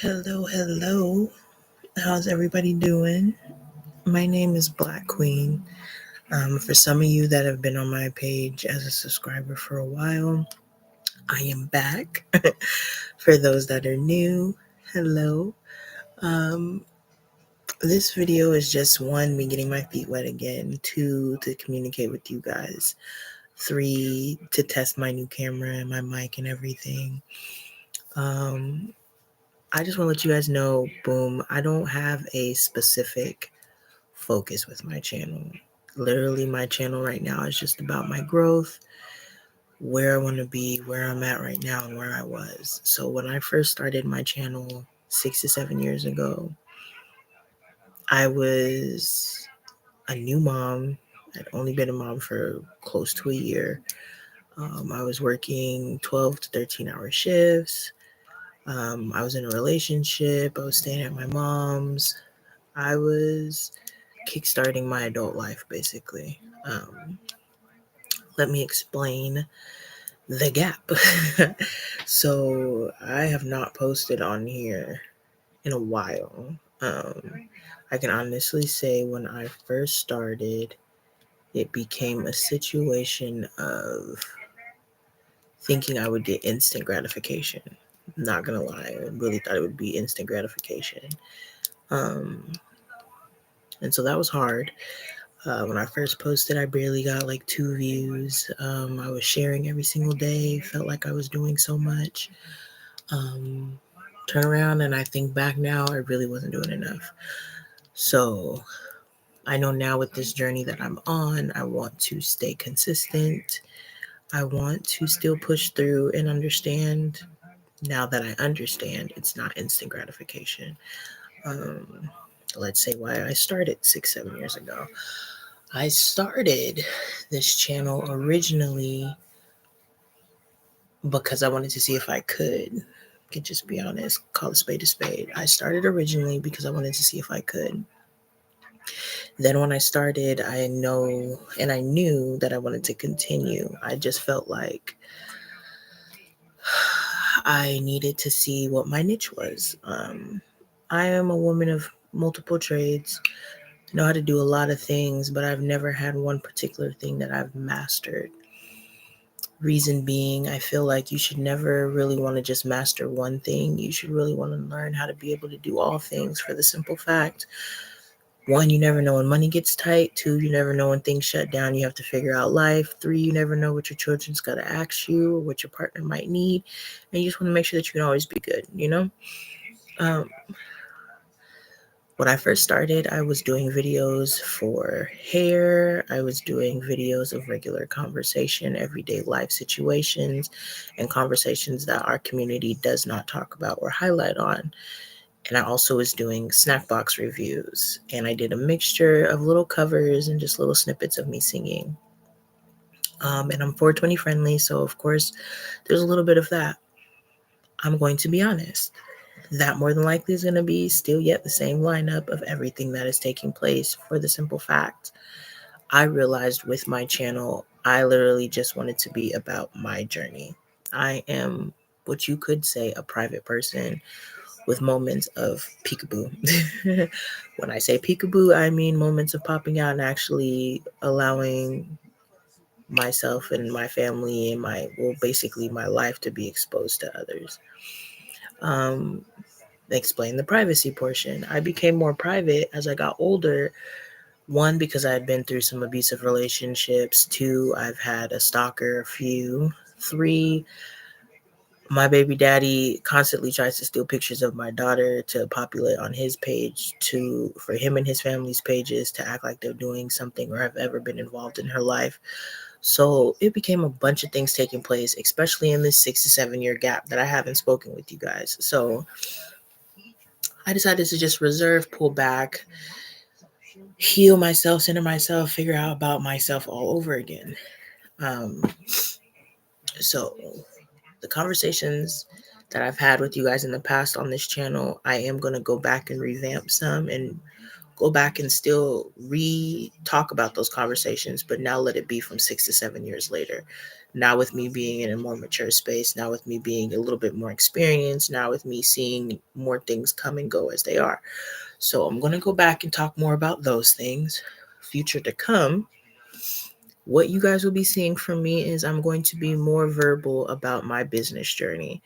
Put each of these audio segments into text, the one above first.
Hello. How's everybody doing? My name is Black Queen. For some of you that have been on my page as a subscriber for a while, I am back. For those that are new, hello. Um, this video is just one, me getting my feet wet again, two, to communicate with you guys, three, to test my new camera and my mic and everything. I just want to let you guys know, boom, I don't have a specific focus with my channel. Literally, my channel right now is just about my growth, where I want to be, where I'm at right now, and where I was. So when I first started my channel 6 to 7 years ago, I was a new mom. I'd only been a mom for close to a year. I was working 12 to 13-hour shifts. I was in a relationship. I was staying at my mom's. I was kickstarting my adult life, basically. Let me explain the gap. So I have not posted on here in a while. I can honestly say when I first started, it became a situation of thinking I would get instant gratification. Not gonna lie, I really thought it would be instant gratification. And so that was hard. When I first posted, I barely got like 2 views. I was sharing every single day, felt like I was doing so much. Turn around and I think back now, I really wasn't doing enough. So I know now with this journey that I'm on, I want to stay consistent. I want to still push through and understand. Now that I understand, it's not instant gratification. Let's say why I started 6, 7 years ago. I started this channel originally because I wanted to see if I could just be honest, call a spade a spade. I started originally because I wanted to see if I could. Then when I started, I knew that I wanted to continue. I just felt like I needed to see what my niche was. I am a woman of multiple trades, know how to do a lot of things, but I've never had one particular thing that I've mastered. Reason being, I feel like you should never really want to just master one thing. You should really want to learn how to be able to do all things, for the simple fact, one, you never know when money gets tight. Two, you never know when things shut down. You have to figure out life. Three, you never know what your children's got to ask you or what your partner might need. And you just want to make sure that you can always be good, When I first started, I was doing videos for hair. I was doing videos of regular conversation, everyday life situations, and conversations that our community does not talk about or highlight on. And I also was doing snack box reviews. And I did a mixture of little covers and just little snippets of me singing. And I'm 420 friendly, so of course, there's a little bit of that. I'm going to be honest. That more than likely is going to be still yet the same lineup of everything that is taking place, for the simple fact, I realized with my channel, I literally just wanted to be about my journey. I am what you could say a private person with moments of peekaboo. When I say peekaboo, I mean moments of popping out and actually allowing myself and my family and basically my life to be exposed to others. Explain the privacy portion. I became more private as I got older. One, because I had been through some abusive relationships. Two, I've had a stalker, a few. Three, my baby daddy constantly tries to steal pictures of my daughter to populate on his page, for him and his family's pages to act like they're doing something or have ever been involved in her life. So it became a bunch of things taking place, especially in this 6 to 7 year gap that I haven't spoken with you guys. So I decided to just reserve, pull back, heal myself, center myself, figure out about myself all over again. So the conversations that I've had with you guys in the past on this channel, I am going to go back and revamp some and go back and still talk about those conversations, but now let it be from 6 to 7 years later. Now with me being in a more mature space, now with me being a little bit more experienced, now with me seeing more things come and go as they are. So I'm going to go back and talk more about those things. Future to come, what you guys will be seeing from me is I'm going to be more verbal about my business journey.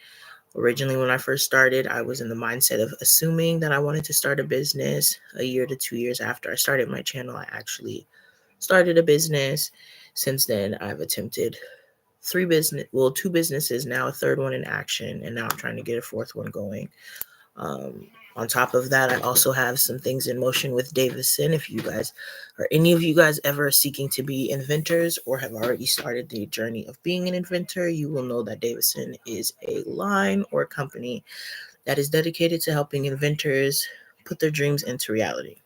Originally, when I first started, I was in the mindset of assuming that I wanted to start a business. A year to 2 years after I started my channel, I actually started a business. Since then, I've attempted two businesses now, a third one in action, and now I'm trying to get a fourth one going. On top of that, I also have some things in motion with Davison. If you guys or any of you guys ever seeking to be inventors or have already started the journey of being an inventor, you will know that Davison is a line or company that is dedicated to helping inventors put their dreams into reality.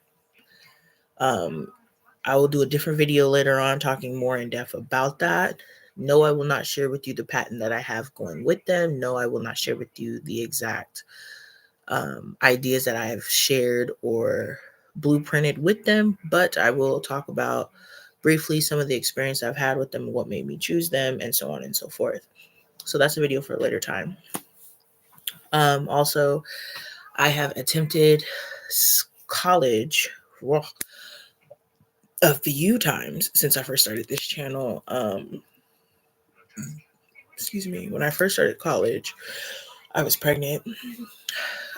I will do a different video later on talking more in depth about that. No, I will not share with you the patent that I have going with them. No, I will not share with you the exact ideas that I have shared or blueprinted with them, but I will talk about briefly some of the experience I've had with them, what made me choose them, and so on and so forth. So that's a video for a later time. Also, I have attempted college a few times since I first started this channel. Excuse me. When I first started college, I was pregnant.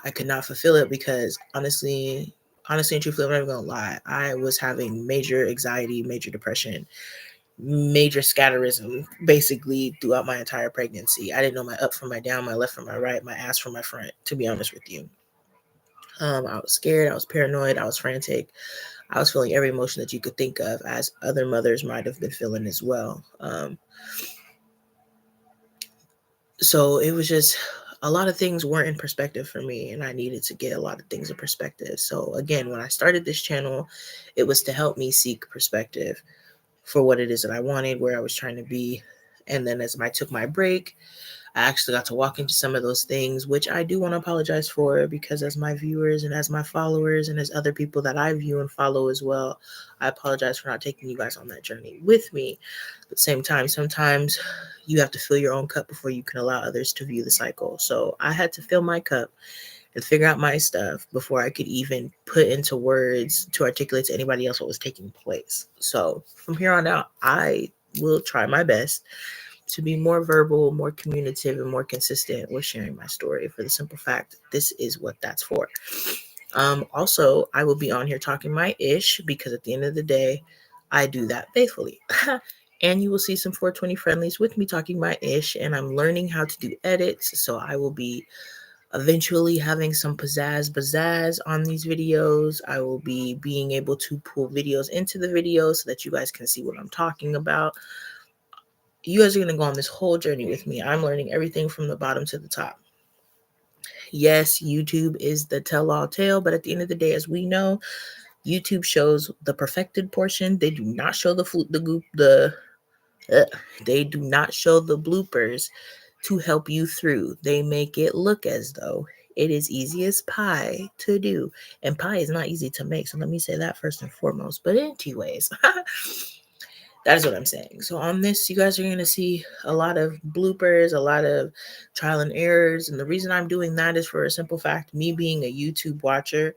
I could not fulfill it because honestly and truthfully, I'm not even gonna lie, I was having major anxiety, major depression, major scatterism basically throughout my entire pregnancy. I didn't know my up from my down, my left from my right, my ass from my front, to be honest with you. I was scared, I was paranoid, I was frantic. I was feeling every emotion that you could think of, as other mothers might have been feeling as well. So it was just a lot of things weren't in perspective for me, and I needed to get a lot of things in perspective. So again, when I started this channel, it was to help me seek perspective for what it is that I wanted, where I was trying to be. And then as I took my break, I actually got to walk into some of those things, which I do want to apologize for, because as my viewers and as my followers and as other people that I view and follow as well, I apologize for not taking you guys on that journey with me. But at the same time, sometimes you have to fill your own cup before you can allow others to view the cycle. So I had to fill my cup and figure out my stuff before I could even put into words to articulate to anybody else what was taking place. So from here on out, I will try my best to be more verbal, more communicative, and more consistent with sharing my story, for the simple fact this is what that's for. Also, I will be on here talking my ish, because at the end of the day, I do that faithfully. And you will see some 420 friendlies with me talking my ish, and I'm learning how to do edits, so I will be eventually having some pizzazz on these videos. I will be being able to pull videos into the video so that you guys can see what I'm talking about. You guys are going to go on this whole journey with me. I'm learning everything from the bottom to the top. Yes, YouTube is the tell-all tale, but at the end of the day, as we know, YouTube shows the perfected portion. They do not show they do not show the bloopers to help you through. They make it look as though it is easy as pie to do, and pie is not easy to make. So let me say that first and foremost. But anyways, that is what I'm saying. So on this, you guys are going to see a lot of bloopers, a lot of trial and errors. And the reason I'm doing that is for a simple fact, me being a YouTube watcher,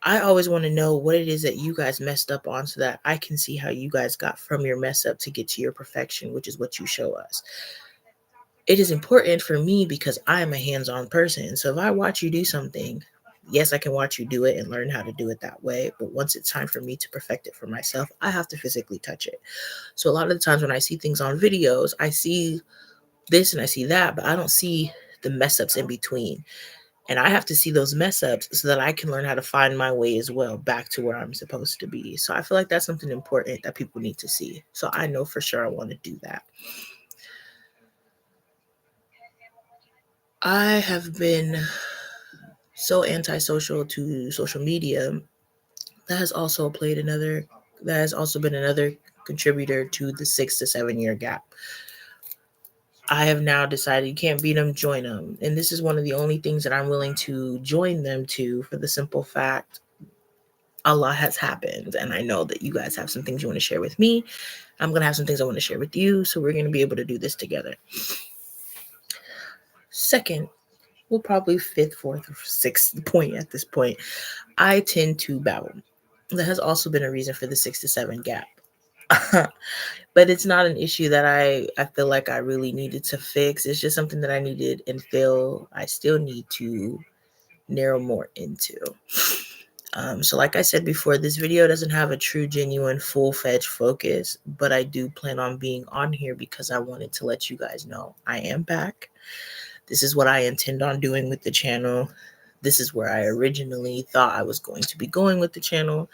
I always want to know what it is that you guys messed up on so that I can see how you guys got from your mess up to get to your perfection, which is what you show us. It is important for me because I am a hands-on person. So if I watch you do something, yes, I can watch you do it and learn how to do it that way. But once it's time for me to perfect it for myself, I have to physically touch it. So a lot of the times when I see things on videos, I see this and I see that, but I don't see the mess ups in between. And I have to see those mess ups so that I can learn how to find my way as well back to where I'm supposed to be. So I feel like that's something important that people need to see. So I know for sure I want to do that. I have been so antisocial to social media. That has also been another contributor to the 6 to 7 year gap. I have now decided you can't beat them, join them. And this is one of the only things that I'm willing to join them to, for the simple fact a lot has happened, and I know that you guys have some things you want to share with me. I'm going to have some things I want to share with you, so we're going to be able to do this together. Second, well, probably fifth, fourth, or sixth point at this point, I tend to babble. That has also been a reason for the 6 to 7 gap. But it's not an issue that I feel like I really needed to fix. It's just something that I needed and feel I still need to narrow more into. So like I said before, this video doesn't have a true, genuine, full-fledged focus, but I do plan on being on here because I wanted to let you guys know I am back. This is what I intend on doing with the channel. This is where I originally thought I was going to be going with the channel.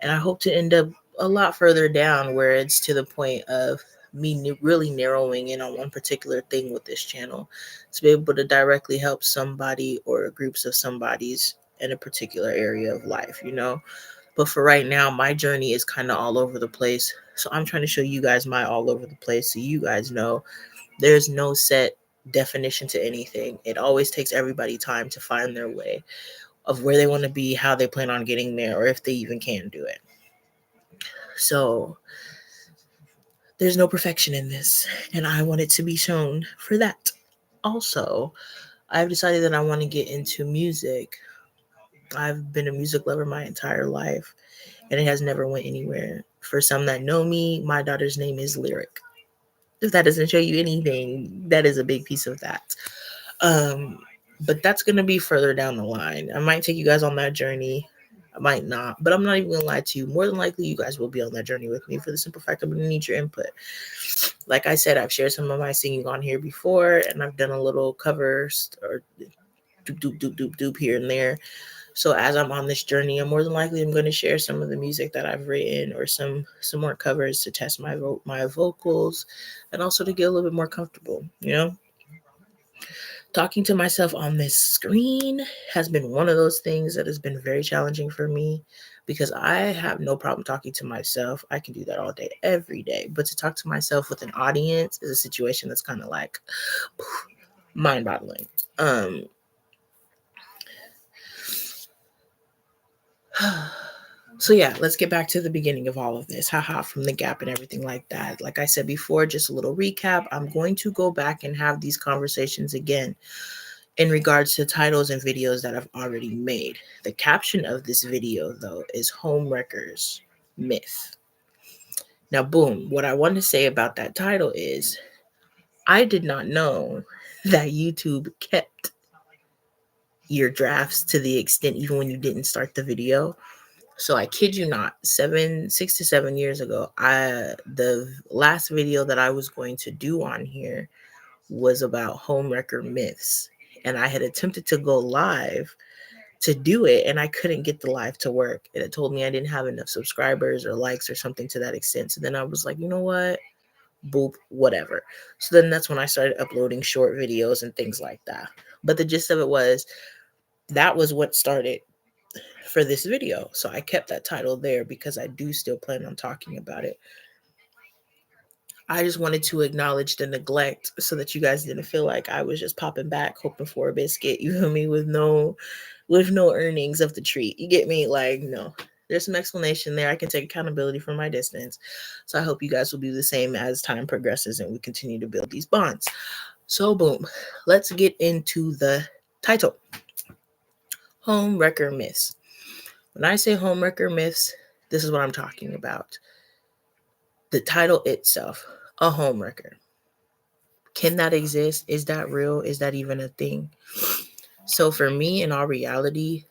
And I hope to end up a lot further down where it's to the point of me really narrowing in on one particular thing with this channel to be able to directly help somebody or groups of somebodies in a particular area of life, you know. But for right now, my journey is kind of all over the place. So I'm trying to show you guys my all over the place so you guys know there's no set definition to anything. It always takes everybody time to find their way of where they want to be, how they plan on getting there, or if they even can do it. So there's no perfection in this, and I want it to be shown for that. Also, I've decided that I want to get into music. I've been a music lover my entire life, and it has never went anywhere. For some that know me, my daughter's name is Lyric. If that doesn't show you anything, that is a big piece of that. But that's going to be further down the line. I might take you guys on that journey. I might not, but I'm not even going to lie to you. More than likely, you guys will be on that journey with me for the simple fact I'm going to need your input. Like I said, I've shared some of my singing on here before, and I've done a little covers or doop, doop, doop, doop, doop here and there. So as I'm on this journey, I'm more than likely I'm going to share some of the music that I've written or some more covers to test my vocals and also to get a little bit more comfortable, you know? Talking to myself on this screen has been one of those things that has been very challenging for me because I have no problem talking to myself. I can do that all day, every day. But to talk to myself with an audience is a situation that's kind of like mind-boggling. So yeah, let's get back to the beginning of all of this. Haha, from the gap and everything like that. Like I said before, just a little recap. I'm going to go back and have these conversations again in regards to titles and videos that I've already made. The caption of this video, though, is HomeWrecker's Myth. Now, boom, what I want to say about that title is I did not know that YouTube kept your drafts to the extent even when you didn't start the video. So I kid you not, 6 to 7 years ago, the last video that I was going to do on here was about HomeWrecker myths. And I had attempted to go live to do it, and I couldn't get the live to work. And it told me I didn't have enough subscribers or likes or something to that extent. So then I was like, you know what? Boop, whatever. So then that's when I started uploading short videos and things like that. But the gist of it was that was what started for this video. So I kept that title there because I do still plan on talking about it. I just wanted to acknowledge the neglect so that you guys didn't feel like I was just popping back hoping for a biscuit, you feel me, with no earnings of the treat. You get me? Like, no. There's some explanation there. I can take accountability from my distance. So I hope you guys will do the same as time progresses and we continue to build these bonds. So boom, let's get into the title. HomeWrecker Myths. When I say HomeWrecker Myths, this is what I'm talking about. The title itself, a homewrecker. Can that exist? Is that real? Is that even a thing? So for me, in all reality,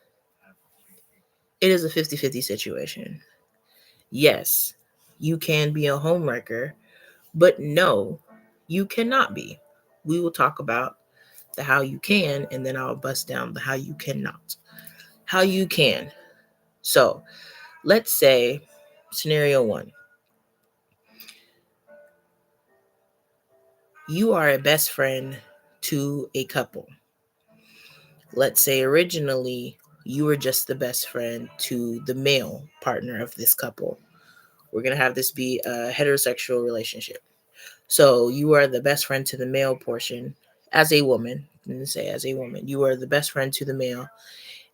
it is a 50-50 situation. Yes, you can be a homewrecker, but no, you cannot be. We will talk about the how you can, and then I'll bust down the how you cannot. How you can. So let's say scenario one. You are a best friend to a couple. Let's say originally you were just the best friend to the male partner of this couple. We're going to have this be a heterosexual relationship. So you are the best friend to the male portion as a woman. Let me say as a woman. You are the best friend to the male.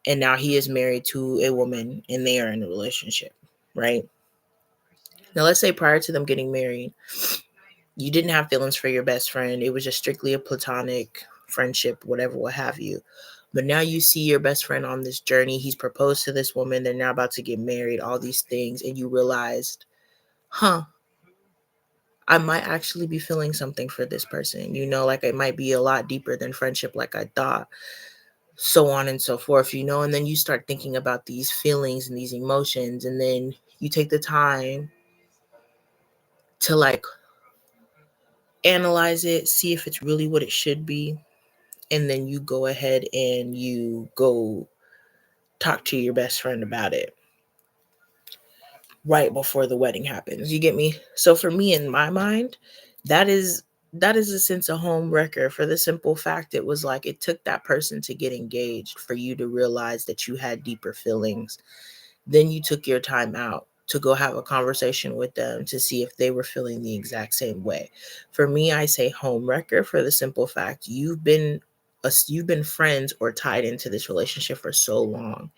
and now he is married to a woman and they are in a relationship, right? Now, let's say prior to them getting married, you didn't have feelings for your best friend. It was just strictly a platonic friendship, whatever, what have you. But now you see your best friend on this journey. He's proposed to this woman. They're now about to get married, all these things. And you realized, huh, I might actually be feeling something for this person. Like it might be a lot deeper than friendship, like I thought, so on and so forth, and then you start thinking about these feelings and these emotions. And then you take the time to like analyze it, see if it's really what it should be. And then you go ahead and you go talk to your best friend about it right before the wedding happens. You get me? So for me, in my mind, that is a sense of home wrecker, for the simple fact it was like it took that person to get engaged for you to realize that you had deeper feelings. Then you took your time out to go have a conversation with them to see if they were feeling the exact same way. For me, I say home wrecker for the simple fact you've been friends or tied into this relationship for so long,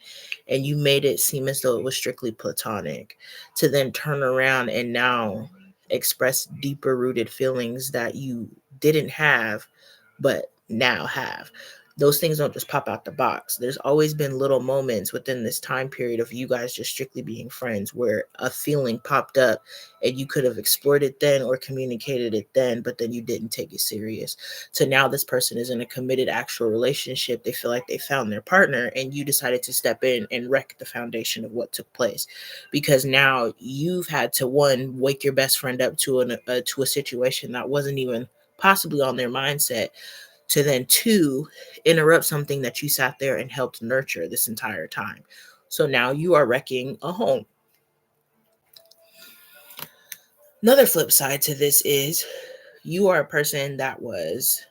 and you made it seem as though it was strictly platonic, to then turn around and now express deeper rooted feelings that you didn't have but now have. Those things don't just pop out the box. There's always been little moments within this time period of you guys just strictly being friends where a feeling popped up and you could have explored it then or communicated it then, but then you didn't take it serious. So now this person is in a committed actual relationship. They feel like they found their partner, and you decided to step in and wreck the foundation of what took place, because now you've had to, one, wake your best friend up to to a situation that wasn't even possibly on their mindset, to then, two, interrupt something that you sat there and helped nurture this entire time. So now you are wrecking a home. Another flip side to this is you are a person that was,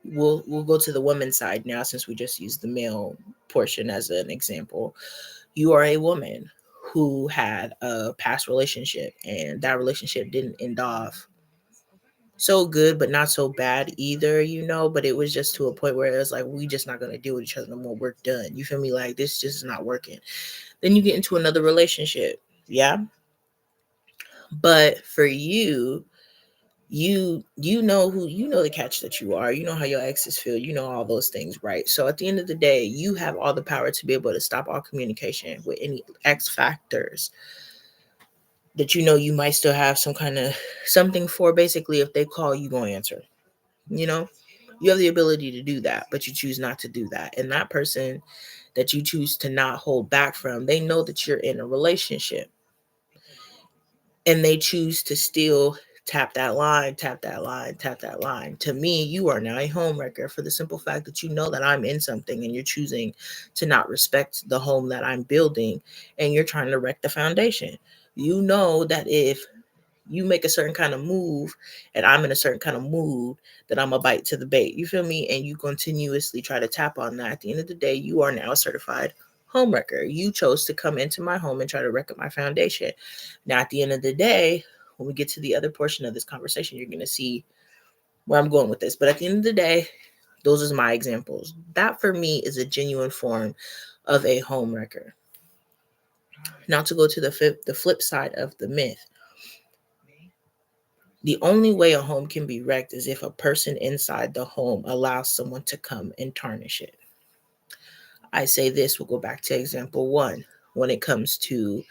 we'll go to the woman's side now, since we just used the male portion as an example. You are a woman who had a past relationship, and that relationship didn't end off so good, but not so bad either, but it was just to a point where it was like, we just not going to deal with each other no more. We're done. You feel me? Like, this just is not working. Then you get into another relationship. Yeah. But for you, you know who, the catch that you are, how your exes feel, all those things, right? So at the end of the day, you have all the power to be able to stop all communication with any X factors that you might still have some kind of something for. Basically, if they call, you gonna answer. You have the ability to do that, but you choose not to do that. And that person that you choose to not hold back from, they know that you're in a relationship, and they choose to still tap that line, tap that line, tap that line. To me, you are now a homewrecker, for the simple fact that you know that I'm in something, and you're choosing to not respect the home that I'm building, and you're trying to wreck the foundation. You know that if you make a certain kind of move and I'm in a certain kind of mood, that I'm a bite to the bait. You feel me? And you continuously try to tap on that. At the end of the day, you are now a certified homewrecker. You chose to come into my home and try to wreck up my foundation. Now, at the end of the day, when we get to the other portion of this conversation, you're going to see where I'm going with this. But at the end of the day, those are my examples. That for me is a genuine form of a homewrecker. Now, to go to the flip side of the myth. The only way a home can be wrecked is if a person inside the home allows someone to come and tarnish it. I say this, we'll go back to example one. When it comes to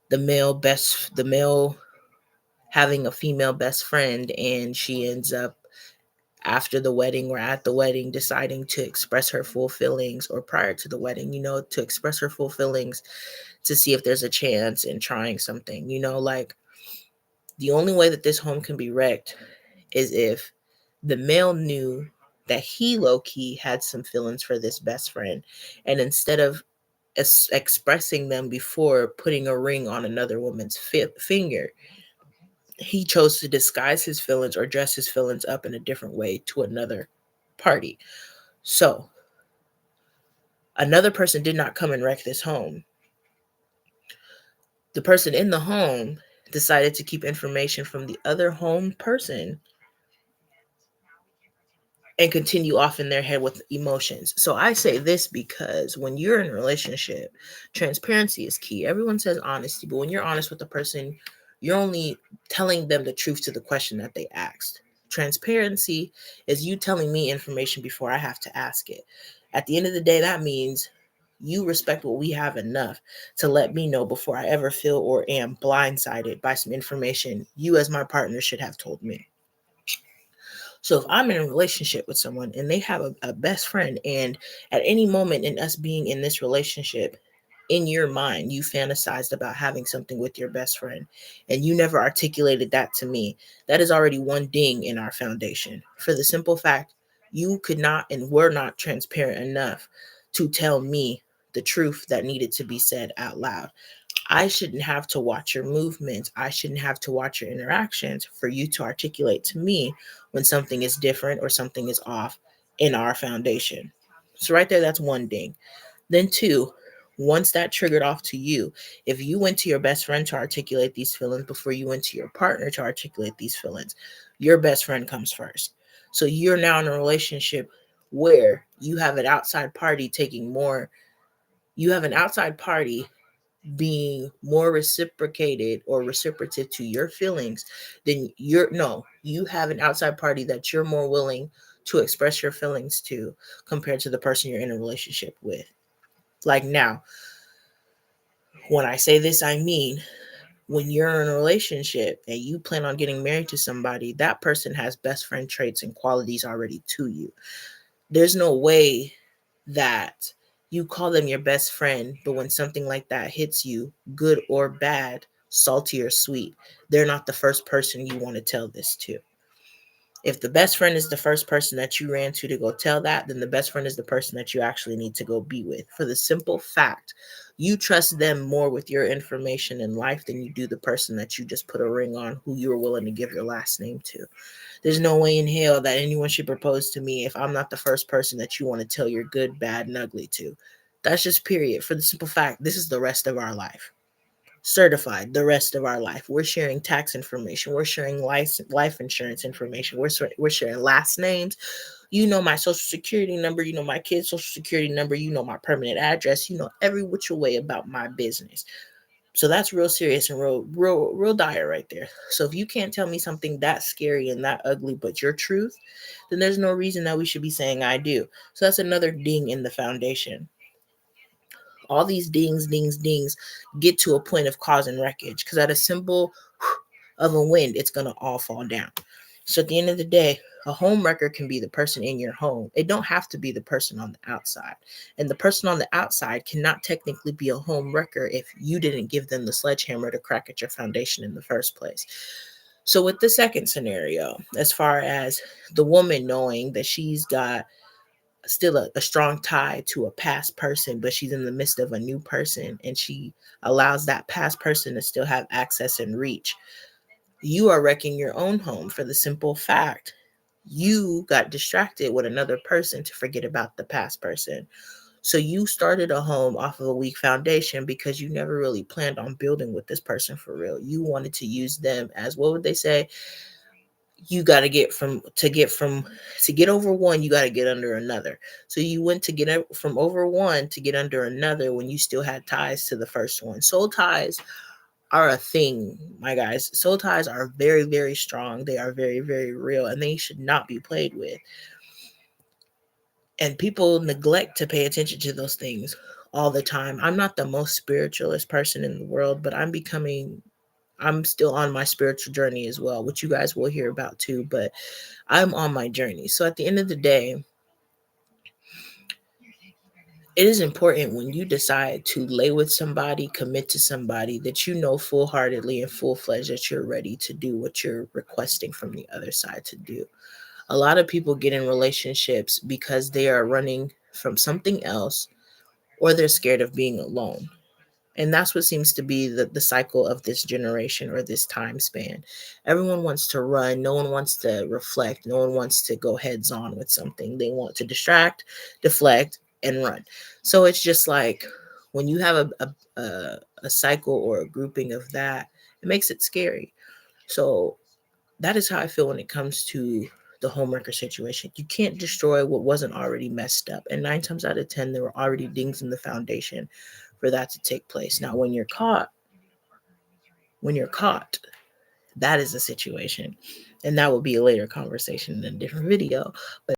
the male having a female best friend, and she ends up after the wedding or at the wedding deciding to express her full feelings, or prior to the wedding, to express her full feelings to see if there's a chance in trying something, like the only way that this home can be wrecked is if the male knew that he low-key had some feelings for this best friend, and instead of expressing them before putting a ring on another woman's finger, he chose to disguise his feelings or dress his feelings up in a different way to another party. So another person did not come and wreck this home. The person in the home decided to keep information from the other home person and continue off in their head with emotions. So I say this because when you're in a relationship, transparency is key. Everyone says honesty, but when you're honest with the person, you're only telling them the truth to the question that they asked. Transparency is you telling me information before I have to ask it. At the end of the day, that means you respect what we have enough to let me know before I ever feel or am blindsided by some information you, as my partner, should have told me. So if I'm in a relationship with someone and they have a best friend, and at any moment in us being in this relationship, in your mind, you fantasized about having something with your best friend and you never articulated that to me, that is already one ding in our foundation. For the simple fact, you could not and were not transparent enough to tell me the truth that needed to be said out loud. I shouldn't have to watch your movements. I shouldn't have to watch your interactions for you to articulate to me when something is different or something is off in our foundation. So, right there, that's one ding. Then, two, once that triggered off to you, if you went to your best friend to articulate these feelings before you went to your partner to articulate these feelings, your best friend comes first. So, you're now in a relationship where you have an outside party taking more, you have an outside party being more reciprocated or reciprocative to your feelings than you have an outside party that you're more willing to express your feelings to compared to the person you're in a relationship with. Like, now, when I say this, I mean when you're in a relationship and you plan on getting married to somebody, that person has best friend traits and qualities already to you. There's no way that you call them your best friend, but when something like that hits you, good or bad, salty or sweet, they're not the first person you want to tell this to. If the best friend is the first person that you ran to go tell that, then the best friend is the person that you actually need to go be with. For the simple fact, you trust them more with your information in life than you do the person that you just put a ring on, who you were willing to give your last name to. There's no way in hell that anyone should propose to me if I'm not the first person that you want to tell your good, bad, and ugly to. That's just period. For the simple fact, this is the rest of our life. Certified the rest of our life. We're sharing tax information. We're sharing life insurance information. We're sharing last names. You know my social security number. You know my kid's social security number. You know my permanent address. You know every which way about my business. So that's real serious and real dire right there. So if you can't tell me something that scary and that ugly but your truth, then there's no reason that we should be saying I do. So that's another ding in the foundation. All these dings get to a point of causing wreckage, because at a simple of a wind, it's going to all fall down. So at the end of the day, a home wrecker can be the person in your home. It don't have to be the person on the outside. And the person on the outside cannot technically be a home wrecker if you didn't give them the sledgehammer to crack at your foundation in the first place. So with the second scenario, as far as the woman knowing that she's got still a strong tie to a past person, but she's in the midst of a new person and she allows that past person to still have access and reach, you are wrecking your own home for the simple fact you got distracted with another person to forget about the past person. So you started a home off of a weak foundation because you never really planned on building with this person for real. You wanted to use them as, what would they say? You got to get over one, you got to get under another. So you went to get from over one to get under another when you still had ties to the first one. Soul ties are a thing, my guys. Soul ties are very, very strong. They are very, very real, and they should not be played with. And people neglect to pay attention to those things all the time. I'm not the most spiritualist person in the world, but I'm still on my spiritual journey as well, which you guys will hear about too, but I'm on my journey. So at the end of the day, it is important when you decide to lay with somebody, commit to somebody, that you know full-heartedly and full-fledged that you're ready to do what you're requesting from the other side to do. A lot of people get in relationships because they are running from something else, or they're scared of being alone. And that's what seems to be the cycle of this generation or this time span. Everyone wants to run. No one wants to reflect. No one wants to go heads on with something. They want to distract, deflect, and run. So it's just like when you have a cycle or a grouping of that, it makes it scary. So that is how I feel when it comes to the homewrecker situation. You can't destroy what wasn't already messed up. And 9 times out of 10, there were already dings in the foundation for that to take place. Now, when you're caught, that is a situation. And that will be a later conversation in a different video. But